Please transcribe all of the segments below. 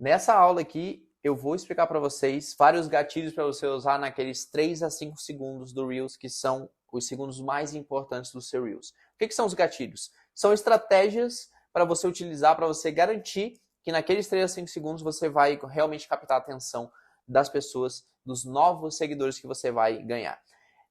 Nessa aula aqui, eu vou explicar para vocês vários gatilhos para você usar naqueles 3 a 5 segundos do Reels, que são os segundos mais importantes do seu Reels. O que são os gatilhos? São estratégias para você utilizar, para você garantir que naqueles 3 a 5 segundos você vai realmente captar a atenção das pessoas, dos novos seguidores que você vai ganhar.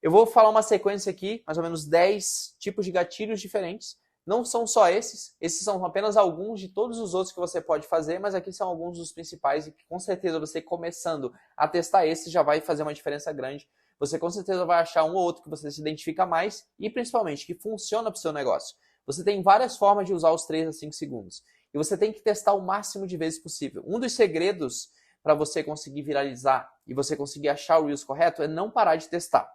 Eu vou falar uma sequência aqui, mais ou menos 10 tipos de gatilhos diferentes. Não são só esses são apenas alguns de todos os outros que você pode fazer, mas aqui são alguns dos principais e que com certeza você começando a testar esses já vai fazer uma diferença grande. Você com certeza vai achar um ou outro que você se identifica mais e principalmente que funciona para o seu negócio. Você tem várias formas de usar os 3 a 5 segundos e você tem que testar o máximo de vezes possível. Um dos segredos para você conseguir viralizar e você conseguir achar o Reels correto é não parar de testar.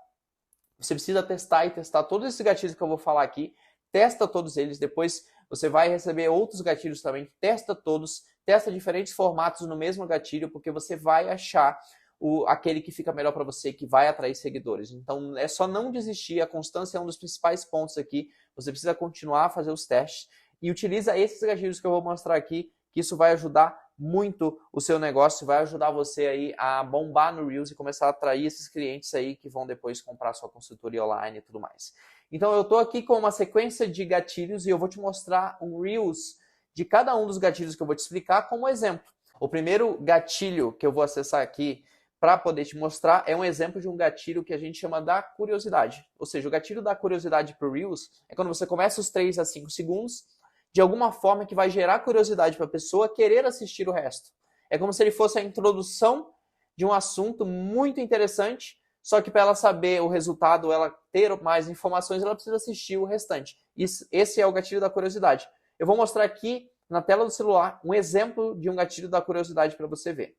Você precisa testar e testar todos esses gatilhos que eu vou falar aqui. Testa todos eles, depois você vai receber outros gatilhos também, testa todos, testa diferentes formatos no mesmo gatilho, porque você vai achar aquele que fica melhor para você, que vai atrair seguidores. Então é só não desistir, a constância é um dos principais pontos aqui, você precisa continuar a fazer os testes e utiliza esses gatilhos que eu vou mostrar aqui, que isso vai ajudar muito o seu negócio, vai ajudar você aí a bombar no Reels e começar a atrair esses clientes aí que vão depois comprar sua consultoria online e tudo mais. Então eu estou aqui com uma sequência de gatilhos e eu vou te mostrar um Reels de cada um dos gatilhos que eu vou te explicar como exemplo. O primeiro gatilho que eu vou acessar aqui para poder te mostrar é um exemplo de um gatilho que a gente chama da curiosidade. Ou seja, o gatilho da curiosidade para o Reels é quando você começa os 3 a 5 segundos de alguma forma que vai gerar curiosidade para a pessoa querer assistir o resto. É como se ele fosse a introdução de um assunto muito interessante, só que para ela saber o resultado, ela ter mais informações, ela precisa assistir o restante. Esse é o gatilho da curiosidade. Eu vou mostrar aqui na tela do celular um exemplo de um gatilho da curiosidade para você ver.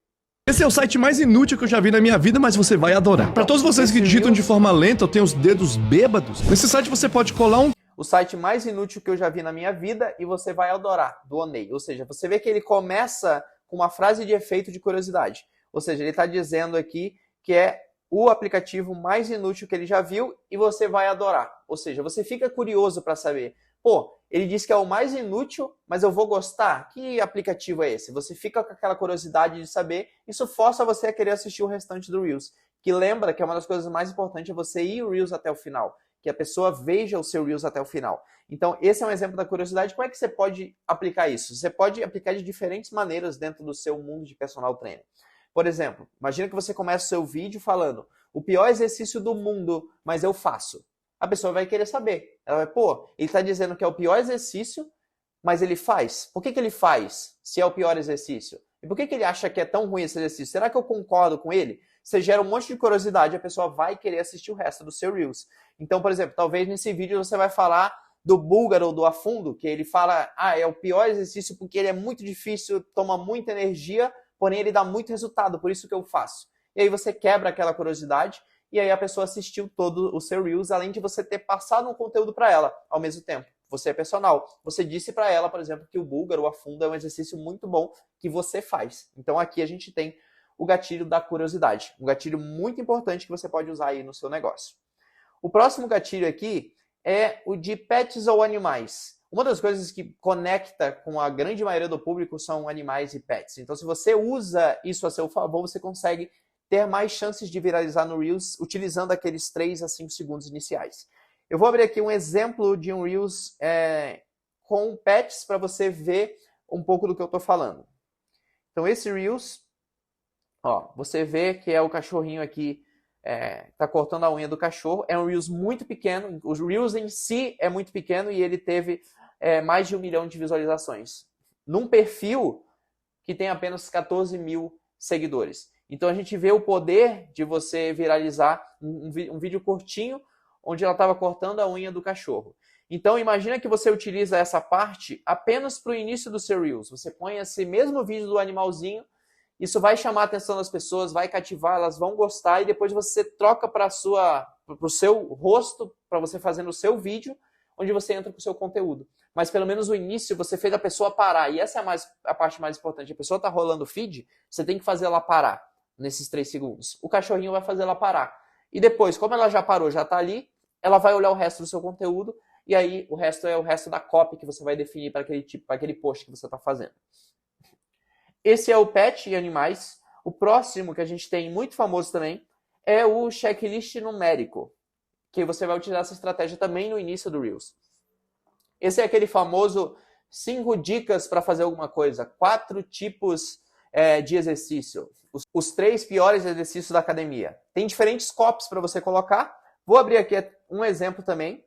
Esse é o site mais inútil que eu já vi na minha vida, mas você vai adorar. Para todos vocês que digitam de forma lenta ou têm os dedos bêbados, nesse site você pode colar o site mais inútil que eu já vi na minha vida e você vai adorar, do Oney. Ou seja, você vê que ele começa com uma frase de efeito de curiosidade. Ou seja, ele está dizendo aqui que é o aplicativo mais inútil que ele já viu e você vai adorar. Ou seja, você fica curioso para saber, pô, ele diz que é o mais inútil, mas eu vou gostar? Que aplicativo é esse? Você fica com aquela curiosidade de saber, isso força você a querer assistir o restante do Reels. Que lembra que é uma das coisas mais importantes é você ir o Reels até o final. Que a pessoa veja o seu Reels até o final. Então, esse é um exemplo da curiosidade. Como é que você pode aplicar isso? Você pode aplicar de diferentes maneiras dentro do seu mundo de personal trainer. Por exemplo, imagina que você começa o seu vídeo falando o pior exercício do mundo, mas eu faço. A pessoa vai querer saber. Ela vai, pô, ele está dizendo que é o pior exercício, mas ele faz. Por que ele faz se é o pior exercício? E por que ele acha que é tão ruim esse exercício? Será que eu concordo com ele? Você gera um monte de curiosidade, a pessoa vai querer assistir o resto do seu Reels. Então, por exemplo, talvez nesse vídeo você vai falar do búlgaro ou do afundo, que ele fala, é o pior exercício porque ele é muito difícil, toma muita energia, porém ele dá muito resultado, por isso que eu faço. E aí você quebra aquela curiosidade e aí a pessoa assistiu todo o seu Reels, além de você ter passado um conteúdo para ela ao mesmo tempo. Você é personal. Você disse para ela, por exemplo, que o búlgaro, o afundo é um exercício muito bom que você faz. Então aqui a gente tem o gatilho da curiosidade. Um gatilho muito importante que você pode usar aí no seu negócio. O próximo gatilho aqui é o de pets ou animais. Uma das coisas que conecta com a grande maioria do público são animais e pets. Então, se você usa isso a seu favor, você consegue ter mais chances de viralizar no Reels utilizando aqueles 3 a 5 segundos iniciais. Eu vou abrir aqui um exemplo de um Reels com pets para você ver um pouco do que eu estou falando. Então, esse Reels, você vê que é o cachorrinho aqui, tá cortando a unha do cachorro. É um Reels muito pequeno. O Reels em si é muito pequeno e ele teve mais de 1 milhão de visualizações. Num perfil que tem apenas 14 mil seguidores. Então a gente vê o poder de você viralizar um vídeo curtinho onde ela estava cortando a unha do cachorro. Então imagina que você utiliza essa parte apenas para o início do seu Reels. Você põe esse mesmo vídeo do animalzinho. Isso vai chamar a atenção das pessoas, vai cativar, elas vão gostar e depois você troca para o seu rosto, para você fazer no seu vídeo, onde você entra com o seu conteúdo. Mas pelo menos no início você fez a pessoa parar. E essa é a parte mais importante. A pessoa está rolando o feed, você tem que fazer ela parar nesses 3 segundos. O cachorrinho vai fazer ela parar. E depois, como ela já parou, já está ali, ela vai olhar o resto do seu conteúdo e aí o resto é o resto da copy que você vai definir para aquele post que você está fazendo. Esse é o pet e animais. O próximo que a gente tem, muito famoso também, é o checklist numérico, que você vai utilizar essa estratégia também no início do Reels. Esse é aquele famoso 5 dicas para fazer alguma coisa, 4 tipos de exercício, os 3 piores exercícios da academia. Tem diferentes copies para você colocar. Vou abrir aqui um exemplo também.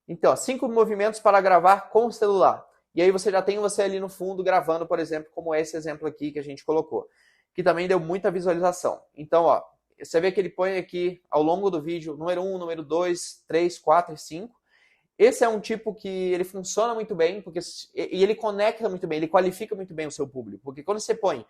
Então, 5 movimentos para gravar com o celular. E aí você já tem você ali no fundo gravando, por exemplo, como esse exemplo aqui que a gente colocou, que também deu muita visualização. Então, ó, você vê que ele põe aqui ao longo do vídeo número 1, número 2, 3, 4 e 5. Esse é um tipo que ele funciona muito bem, e ele conecta muito bem, ele qualifica muito bem o seu público. Porque quando você põe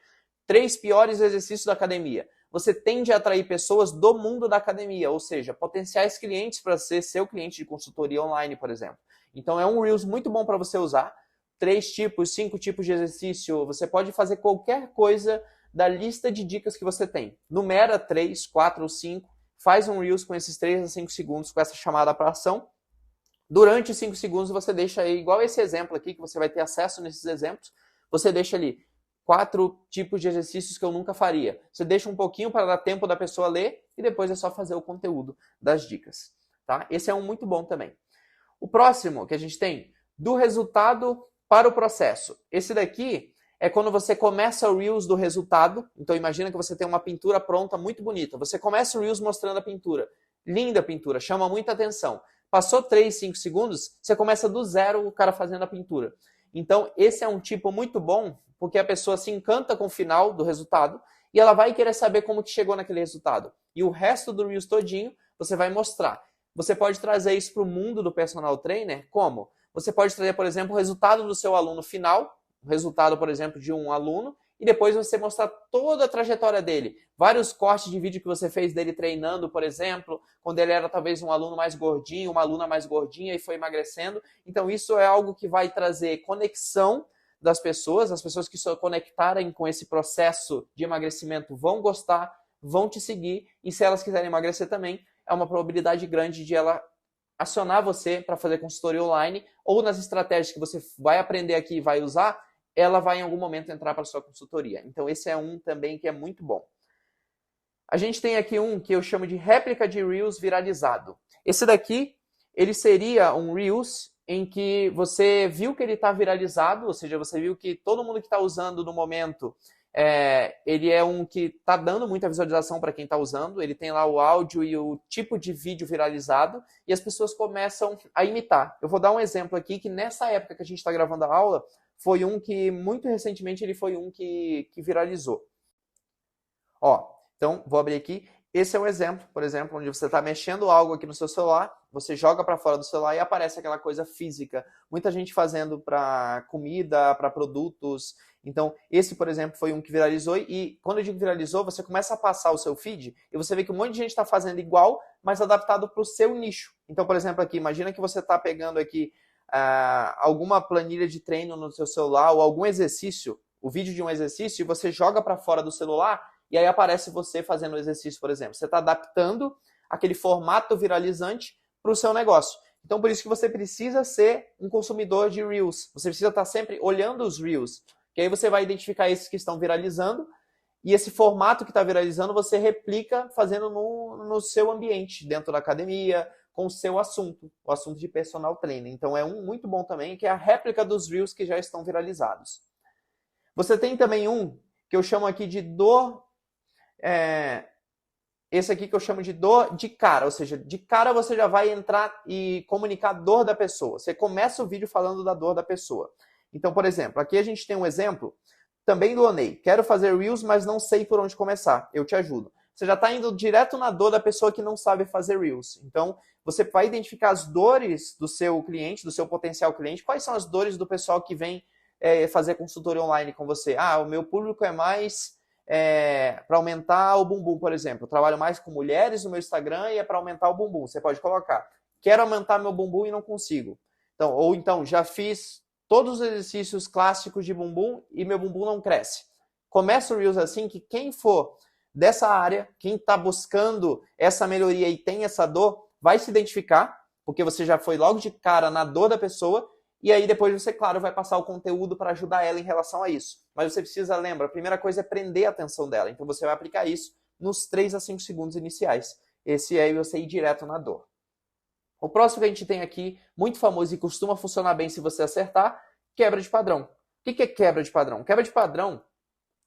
3 piores exercícios da academia, você tende a atrair pessoas do mundo da academia, ou seja, potenciais clientes para ser seu cliente de consultoria online, por exemplo. Então é um Reels muito bom para você usar. 3 tipos, 5 tipos de exercício, você pode fazer qualquer coisa da lista de dicas que você tem. Numera 3, 4 ou 5, faz um Reels com esses 3 a 5 segundos, com essa chamada para ação. Durante 5 segundos você deixa aí, igual esse exemplo aqui, que você vai ter acesso nesses exemplos, você deixa ali 4 tipos de exercícios que eu nunca faria. Você deixa um pouquinho para dar tempo da pessoa ler e depois é só fazer o conteúdo das dicas. Tá? Esse é um muito bom também. O próximo que a gente tem, do resultado para o processo. Esse daqui é quando você começa o Reels do resultado. Então imagina que você tem uma pintura pronta, muito bonita. Você começa o Reels mostrando a pintura. Linda a pintura, chama muita atenção. Passou 3, 5 segundos, você começa do zero o cara fazendo a pintura. Então esse é um tipo muito bom, porque a pessoa se encanta com o final do resultado e ela vai querer saber como que chegou naquele resultado. E o resto do Reels todinho você vai mostrar. Você pode trazer isso para o mundo do personal trainer, como? Você pode trazer, por exemplo, o resultado do seu aluno final, o resultado, por exemplo, de um aluno, e depois você mostrar toda a trajetória dele. Vários cortes de vídeo que você fez dele treinando, por exemplo, quando ele era talvez um aluno mais gordinho, uma aluna mais gordinha e foi emagrecendo. Então isso é algo que vai trazer conexão das pessoas, as pessoas que se conectarem com esse processo de emagrecimento vão gostar, vão te seguir, e se elas quiserem emagrecer também, é uma probabilidade grande de ela acionar você para fazer consultoria online, ou nas estratégias que você vai aprender aqui e vai usar, ela vai em algum momento entrar para a sua consultoria. Então esse é um também que é muito bom. A gente tem aqui um que eu chamo de réplica de Reels viralizado. Esse daqui, ele seria um Reels em que você viu que ele está viralizado, ou seja, você viu que todo mundo que está usando no momento, ele é um que está dando muita visualização para quem está usando, ele tem lá o áudio e o tipo de vídeo viralizado, e as pessoas começam a imitar. Eu vou dar um exemplo aqui, que nessa época que a gente está gravando a aula, foi um que, muito recentemente, ele foi um que viralizou. Ó, então, vou abrir aqui. Esse é um exemplo, por exemplo, onde você está mexendo algo aqui no seu celular, você joga para fora do celular e aparece aquela coisa física. Muita gente fazendo para comida, para produtos. Então, esse, por exemplo, foi um que viralizou. E quando eu digo viralizou, você começa a passar o seu feed e você vê que um monte de gente está fazendo igual, mas adaptado para o seu nicho. Então, por exemplo, aqui, imagina que você está pegando aqui alguma planilha de treino no seu celular ou algum exercício, o vídeo de um exercício, e você joga para fora do celular e aí aparece você fazendo o exercício, por exemplo. Você está adaptando aquele formato viralizante para o seu negócio. Então, por isso que você precisa ser um consumidor de Reels. Você precisa estar sempre olhando os Reels, que aí você vai identificar esses que estão viralizando, e esse formato que está viralizando você replica fazendo no seu ambiente, dentro da academia, com o seu assunto, o assunto de personal trainer. Então é um muito bom também, que é a réplica dos Reels que já estão viralizados. Você tem também um que eu chamo aqui de dor... esse aqui que eu chamo de dor de cara, ou seja, de cara você já vai entrar e comunicar a dor da pessoa. Você começa o vídeo falando da dor da pessoa. Então, por exemplo, aqui a gente tem um exemplo também do Onei. Quero fazer Reels, mas não sei por onde começar. Eu te ajudo. Você já está indo direto na dor da pessoa que não sabe fazer Reels. Então, você vai identificar as dores do seu cliente, do seu potencial cliente. Quais são as dores do pessoal que vem fazer consultoria online com você? Ah, o meu público é mais para aumentar o bumbum, por exemplo. Eu trabalho mais com mulheres no meu Instagram e é para aumentar o bumbum. Você pode colocar, quero aumentar meu bumbum e não consigo. Então, ou então, já fiz todos os exercícios clássicos de bumbum e meu bumbum não cresce. Começa o Reels assim, que quem for dessa área, quem está buscando essa melhoria e tem essa dor, vai se identificar, porque você já foi logo de cara na dor da pessoa, E aí depois você, claro, vai passar o conteúdo para ajudar ela em relação a isso. Mas você precisa, lembra, a primeira coisa é prender a atenção dela. Então você vai aplicar isso nos 3 a 5 segundos iniciais. Esse é você ir direto na dor. O próximo que a gente tem aqui, muito famoso e costuma funcionar bem se você acertar, quebra de padrão. O que é quebra de padrão? Quebra de padrão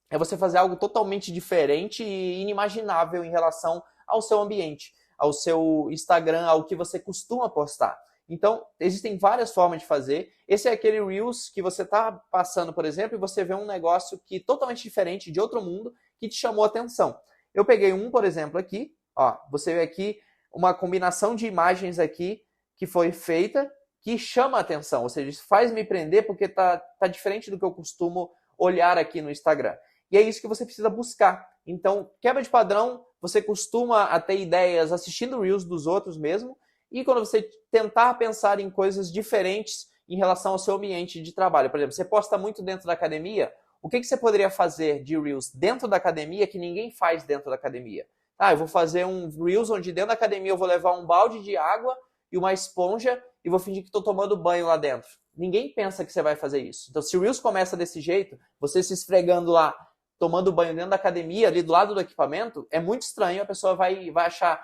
é você fazer algo totalmente diferente e inimaginável em relação ao seu ambiente, ao seu Instagram, ao que você costuma postar. Então, existem várias formas de fazer. Esse é aquele Reels que você está passando, por exemplo, e você vê um negócio que totalmente diferente, de outro mundo, que te chamou a atenção. Eu peguei um, por exemplo, aqui. Ó, você vê aqui uma combinação de imagens aqui que foi feita, que chama a atenção. Ou seja, isso faz me prender porque tá diferente do que eu costumo olhar aqui no Instagram. E é isso que você precisa buscar. Então, quebra de padrão, você costuma a ter ideias assistindo Reels dos outros mesmo, e quando você tentar pensar em coisas diferentes em relação ao seu ambiente de trabalho. Por exemplo, você posta muito dentro da academia, o que você poderia fazer de Reels dentro da academia que ninguém faz dentro da academia? Eu vou fazer um Reels onde dentro da academia eu vou levar um balde de água e uma esponja e vou fingir que estou tomando banho lá dentro. Ninguém pensa que você vai fazer isso. Então, se o Reels começa desse jeito, você se esfregando lá, tomando banho dentro da academia, ali do lado do equipamento, é muito estranho, a pessoa vai achar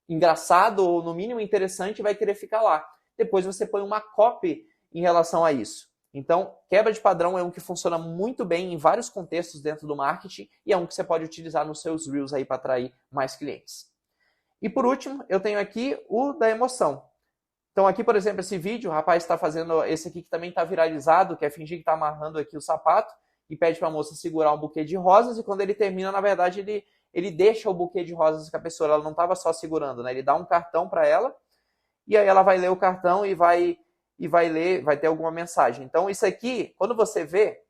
engraçado ou no mínimo interessante e vai querer ficar lá. Depois você põe uma copy em relação a isso. Então, quebra de padrão é um que funciona muito bem em vários contextos dentro do marketing e é um que você pode utilizar nos seus Reels aí para atrair mais clientes. E por último, eu tenho aqui o da emoção. Então aqui, por exemplo, esse vídeo, o rapaz está fazendo esse aqui que também está viralizado, que é fingir que está amarrando aqui o sapato e pede para a moça segurar um buquê de rosas e quando ele termina, na verdade, ele deixa o buquê de rosas com a pessoa, ela não estava só segurando, né? Ele dá um cartão para ela e aí ela vai ler o cartão e vai ler, vai ter alguma mensagem. Então isso aqui, quando você vê,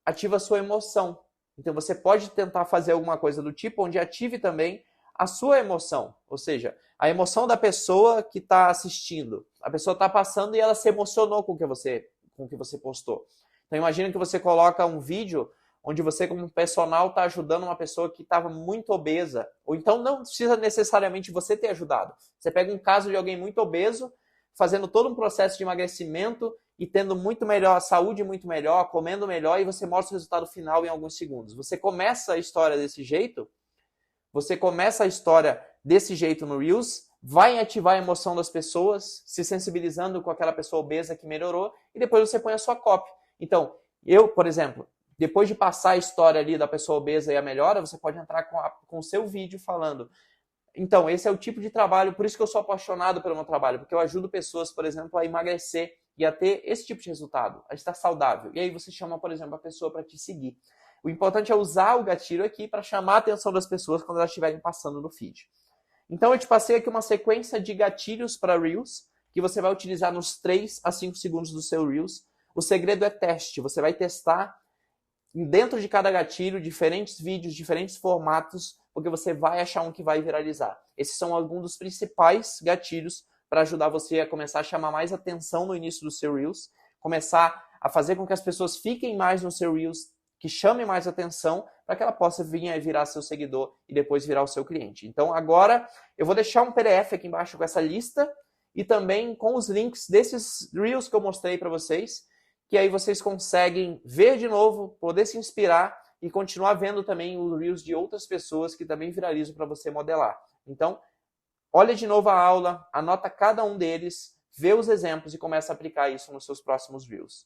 ativa a sua emoção. Então você pode tentar fazer alguma coisa do tipo onde ative também a sua emoção, ou seja, a emoção da pessoa que está assistindo. A pessoa está passando e ela se emocionou com o que você postou. Então imagina que você coloca um vídeo onde você como personal está ajudando uma pessoa que estava muito obesa, ou então não precisa necessariamente você ter ajudado. Você pega um caso de alguém muito obeso, fazendo todo um processo de emagrecimento e tendo muito melhor, saúde muito melhor, comendo melhor, e você mostra o resultado final em alguns segundos. Você começa a história desse jeito, no Reels, vai ativar a emoção das pessoas, se sensibilizando com aquela pessoa obesa que melhorou, e depois você põe a sua copy. Então, eu, por exemplo, depois de passar a história ali da pessoa obesa e a melhora, você pode entrar com o seu vídeo falando. Então, esse é o tipo de trabalho, por isso que eu sou apaixonado pelo meu trabalho, porque eu ajudo pessoas, por exemplo, a emagrecer e a ter esse tipo de resultado, a estar saudável. E aí você chama, por exemplo, a pessoa para te seguir. O importante é usar o gatilho aqui para chamar a atenção das pessoas quando elas estiverem passando no feed. Então eu te passei aqui uma sequência de gatilhos para Reels, que você vai utilizar nos 3 a 5 segundos do seu Reels. O segredo é teste, você vai testar dentro de cada gatilho, diferentes vídeos, diferentes formatos, porque você vai achar um que vai viralizar. Esses são alguns dos principais gatilhos para ajudar você a começar a chamar mais atenção no início do seu Reels, começar a fazer com que as pessoas fiquem mais no seu Reels, que chamem mais atenção, para que ela possa vir a virar seu seguidor e depois virar o seu cliente. Então agora eu vou deixar um PDF aqui embaixo com essa lista e também com os links desses Reels que eu mostrei para vocês, que aí vocês conseguem ver de novo, poder se inspirar e continuar vendo também os Reels de outras pessoas que também viralizam para você modelar. Então, olha de novo a aula, anota cada um deles, vê os exemplos e começa a aplicar isso nos seus próximos Reels.